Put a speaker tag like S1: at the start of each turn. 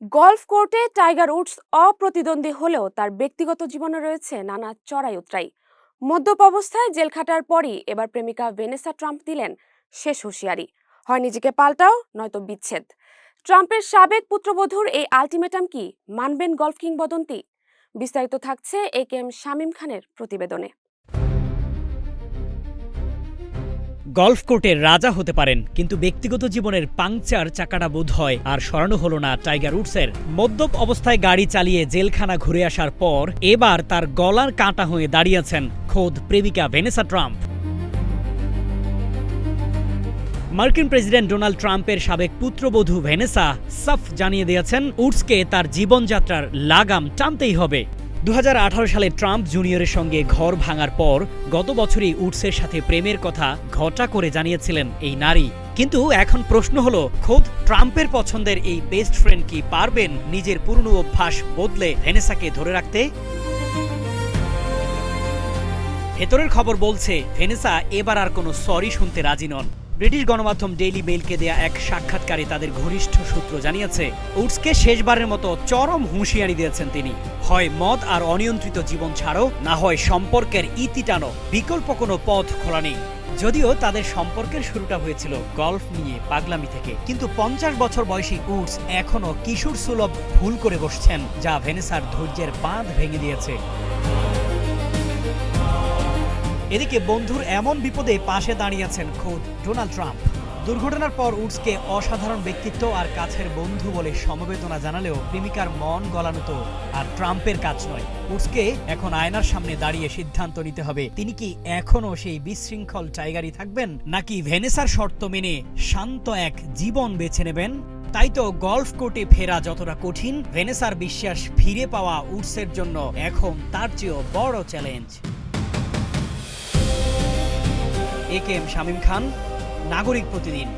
S1: Golf কোর্টে tiger Woods অপ্রতিদ্বন্দ্বী হলেও তার ব্যক্তিগত জীবনে রয়েছে নানা চড়াই উতরাই। মদ্যপ অবস্থায় জেল খাটার পরই এবার প্রেমিকা ভেনেসা ট্রাম্প দিলেন শেষ হুঁশিয়ারি, হয় নিজেকে পাল্টাও নয়তো বিচ্ছেদ। ট্রাম্পের সাবেক পুত্রবধূর এই আলটিমেটাম কি মানবেন গলফ কিংবদন্তি? বিস্তারিত থাকছে একেএম শামীম খানের প্রতিবেদনে।
S2: গলফ কোর্টের রাজা হতে পারেন, কিন্তু ব্যক্তিগত জীবনের পাংচার চাকাটা বোধ হয় আর সরানো হলো না টাইগার উডসের। মদ্যপ অবস্থায় গাড়ি চালিয়ে জেলখানা ঘুরে আসার পর এবার তার গলার কাঁটা হয়ে দাঁড়িয়েছেন খোদ প্রেমিকা ভেনেসা ট্রাম্প। মার্কিন প্রেসিডেন্ট ডোনাল্ড ট্রাম্পের সাবেক পুত্রবধূ ভেনেসা সাফ জানিয়ে দিয়েছেন উডসকে তার জীবনযাত্রার লাগাম টানতেই হবে। 2018 সালে ট্রাম্প জুনিয়রের সঙ্গে ঘর ভাঙার পর গত বছরই উডসের সাথে প্রেমের কথা ঘটা করে জানিয়েছিলেন এই নারী। কিন্তু এখন প্রশ্ন হলো, খোদ ট্রাম্পের পছন্দের এই বেস্ট ফ্রেন্ড কি পারবেন নিজের পুরনো অভ্যাস বদলে ভেনেসাকে ধরে রাখতে? ভেতরের খবর বলছে ভেনেসা এবার আর কোনো সরি শুনতে রাজি নন। ব্রিটিশ গণমাধ্যম ডেইলি মেইলকে দেয়া এক সাক্ষাৎকারে তাদের ঘনিষ্ঠ সূত্র জানিয়েছে, উডসকে শেষবারের মতো চরম হুঁশিয়ারি দিয়েছেন তিনি। হয় মদ আর অনিয়ন্ত্রিত জীবন ছাড়ো, না হয় সম্পর্কের ইতি টানো, বিকল্প কোনো পথ খোলা নেই। যদিও তাদের সম্পর্কের শুরুটা হয়েছিল গলফ নিয়ে পাগলামি থেকে, কিন্তু 50 বছর বয়সী উডস এখনো কিশোর সুলভ ভুল করে বসছেন, যা ভেনেসার ধৈর্যের বাঁধ ভেঙে দিয়েছে। এদিকে বন্ধুর এমন বিপদে পাশে দাঁড়িয়েছেন খোদ ডোনাল্ড ট্রাম্প। দুর্ঘটনার পর উডসকে অসাধারণ ব্যক্তিত্ব আর কাছের বন্ধু বলে সমবেদনা জানালেও প্রেমিকার মন গলানো তো আর ট্রাম্পের কাজ নয়। উডসকে এখন আয়নার সামনে দাঁড়িয়ে সিদ্ধান্ত নিতে হবে, তিনি কি এখনো সেই বিশৃঙ্খল টাইগারই থাকবেন, নাকি ভেনেসার শর্ত মেনে শান্ত এক জীবন বেছে নেবেন। তাই তো গলফ কোর্টে ফেরা যতটা কঠিন, ভেনেসার বিশ্বাস ফিরে পাওয়া উডসের জন্য এখন তার চেয়েও বড় চ্যালেঞ্জ। একেএম শামীম খান, নাগরিক প্রতিদিন।